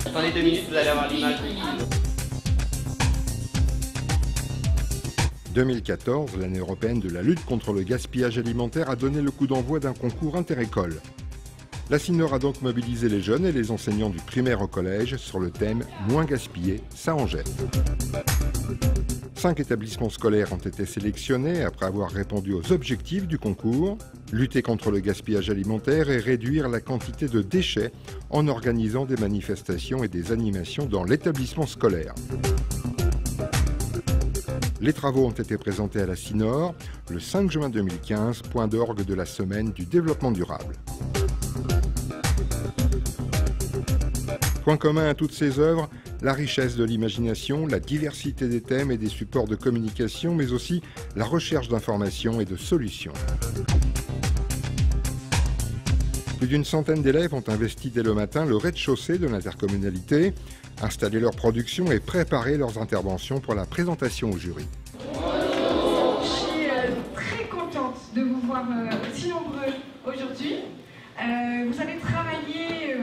Attendez 2 minutes, vous allez avoir l'image. 2014, l'année européenne de la lutte contre le gaspillage alimentaire, a donné le coup d'envoi d'un concours interécole. La CINOR a donc mobilisé les jeunes et les enseignants du primaire au collège sur le thème « Moins gaspiller, ça en jette ». 5 établissements scolaires ont été sélectionnés après avoir répondu aux objectifs du concours, lutter contre le gaspillage alimentaire et réduire la quantité de déchets en organisant des manifestations et des animations dans l'établissement scolaire. Les travaux ont été présentés à la CINOR le 5 juin 2015, point d'orgue de la semaine du développement durable. Point commun à toutes ces œuvres, la richesse de l'imagination, la diversité des thèmes et des supports de communication, mais aussi la recherche d'informations et de solutions. Plus d'une centaine d'élèves ont investi dès le matin le rez-de-chaussée de l'intercommunalité, installé leur production et préparé leurs interventions pour la présentation au jury. Je suis très contente de vous voir aussi nombreux aujourd'hui. Vous avez travaillé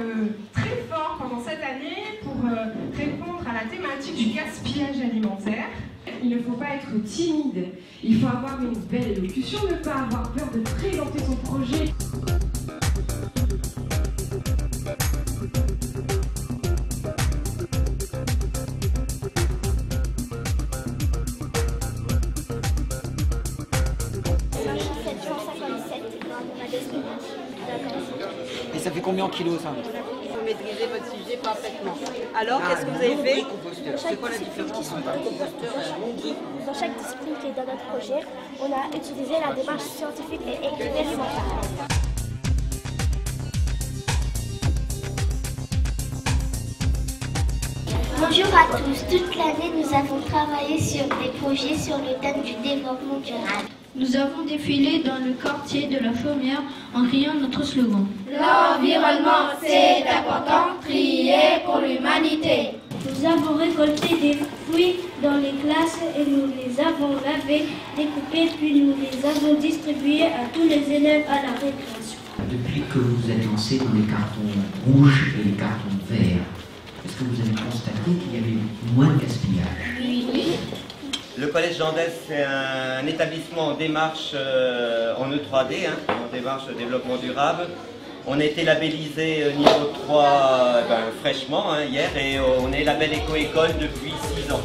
très fort pendant cette année pour répondre à la thématique du gaspillage alimentaire. Il ne faut pas être timide, il faut avoir une belle élocution, ne pas avoir peur de présenter son projet. Et ça fait combien en kilos ça? Vous maîtrisez votre sujet parfaitement. Alors, qu'est-ce que vous avez fait? C'est quoi la différence entre un composteur et un lombric? Dans chaque discipline qui est dans notre projet, on a utilisé la démarche scientifique et expérimentale. Bonjour à tous. Toute l'année, nous avons travaillé sur des projets sur le thème du développement durable. Nous avons défilé dans le quartier de la Chaumière en criant notre slogan. L'environnement, c'est important, trier pour l'humanité. Nous avons récolté des fruits dans les classes et nous les avons lavés, découpés, puis nous les avons distribués à tous les élèves à la récréation. Depuis que vous êtes lancé dans les cartons rouges et les cartons verts, est-ce que vous avez constaté qu'il y avait moins de gaspillage? Oui. Le collège Jean d'Est, c'est un établissement en démarche en E3D, en démarche de développement durable. On a été labellisé niveau 3 fraîchement hier et on est label éco-école depuis 6 ans.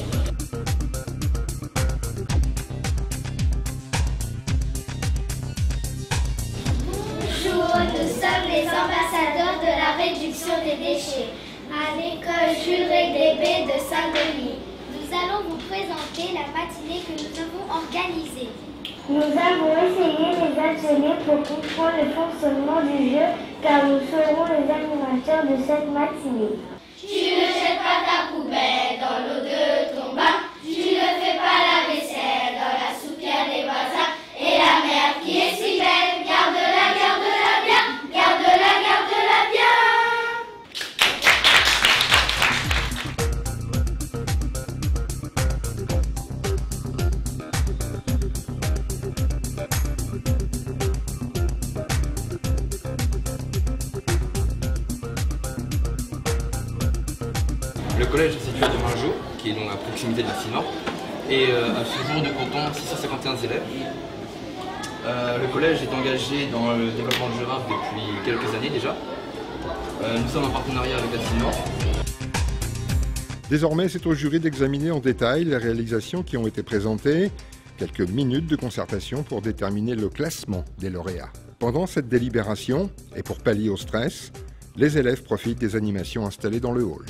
Bonjour, nous sommes les ambassadeurs de la réduction des déchets à l'école Jules Réglébé de Saint-Denis. Nous allons vous présenter la matinée que nous avons organisée. Nous avons essayé les ateliers pour comprendre le fonctionnement du jeu car nous serons les animateurs de cette matinée. Tu ne jettes pas ta poubelle dans l'eau de ton bain, tu ne fais pas la vaisselle dans la soupière des voisins et la mer qui est si belle, garde-la bien, garde-la bien. Le collège est situé à Demingeau, qui est donc à proximité de la CINOR, et à ce jour nous comptons 651 élèves. Le collège est engagé dans le développement durable depuis quelques années déjà. Nous sommes en partenariat avec la CINOR. Désormais, c'est au jury d'examiner en détail les réalisations qui ont été présentées. Quelques minutes de concertation pour déterminer le classement des lauréats. Pendant cette délibération, et pour pallier au stress, les élèves profitent des animations installées dans le hall.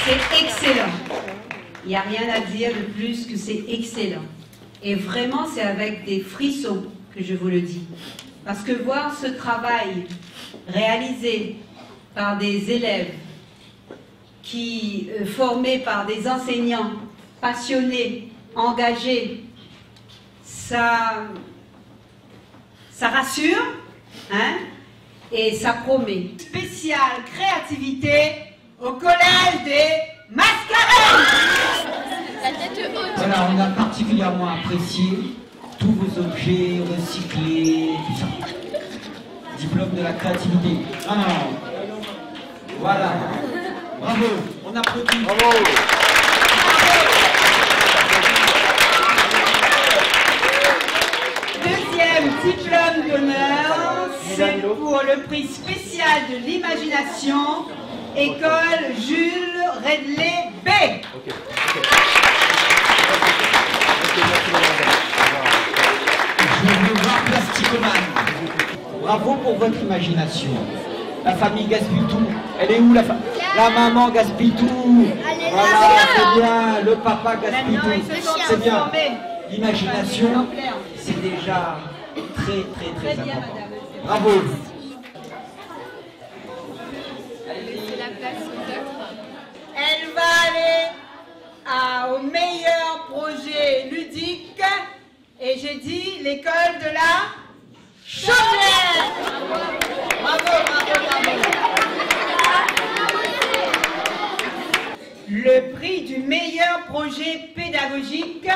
C'est excellent. Il n'y a rien à dire de plus que c'est excellent. Et vraiment, c'est avec des frissons que je vous le dis. Parce que voir ce travail réalisé par des élèves formés par des enseignants passionnés, engagés, ça rassure, et ça promet. Spéciale créativité au collège des Mascareines. Voilà, on a particulièrement apprécié tous vos objets recyclés, tout ça. diplôme de la créativité. Non, non, non. Voilà. Bravo. On applaudit. Bravo. Deuxième diplôme d'honneur, c'est pour le prix spécial de l'imagination, école Jules Redley B. Je veux voir Plasticomane. Bravo pour votre imagination. La famille gaspille tout. Elle est où la famille? La maman gaspille tout. Voilà, c'est bien. Le papa gaspille tout. C'est bien. L'imagination, c'est déjà très important. Bravo. Elle va aller au meilleur projet ludique, et j'ai dit l'école de la Chaudière. Bravo, bravo, bravo. Le prix du meilleur projet pédagogique,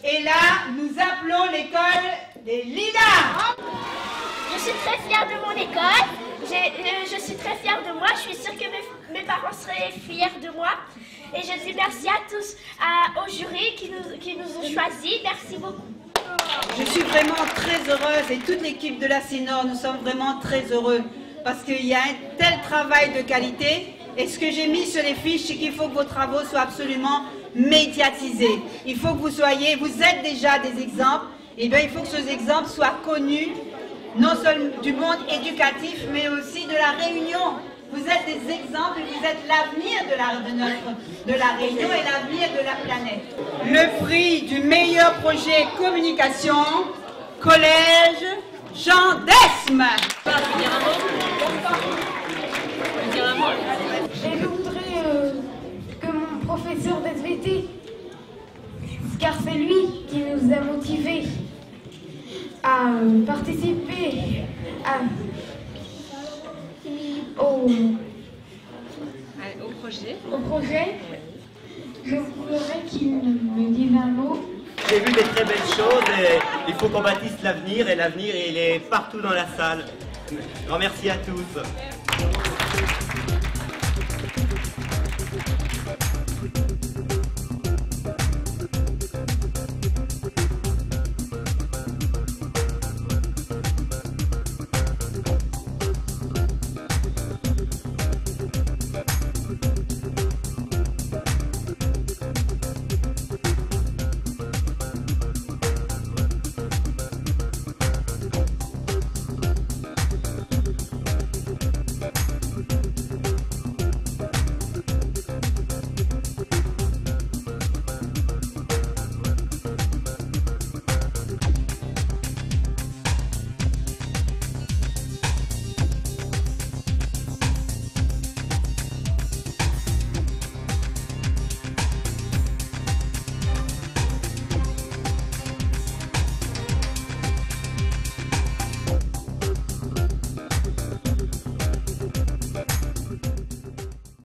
et là, nous appelons l'école des Lilas. Je suis très fière de mon école. Je suis très fière de moi. Je suis sûre que mes parents seraient fiers de moi. Et je dis merci à tous, au jury qui nous ont choisis. Merci beaucoup. Je suis vraiment très heureuse, et toute l'équipe de la CINOR, nous sommes vraiment très heureux parce qu'il y a un tel travail de qualité. Et ce que j'ai mis sur les fiches, c'est qu'il faut que vos travaux soient absolument médiatisés. Il faut que vous êtes déjà des exemples, et bien il faut que ces exemples soient connus, non seulement du monde éducatif, mais aussi de la Réunion. Vous êtes des exemples, et vous êtes l'avenir de la Réunion et l'avenir de la planète. Le prix du meilleur projet communication, collège Jean d'Esme. Et je voudrais que mon professeur d'SVT, car c'est lui qui nous a motivés à participer au projet, je voudrais qu'il me dise un mot. J'ai vu des très belles choses, et il faut qu'on bâtisse l'avenir, et l'avenir il est partout dans la salle. Grand merci à tous.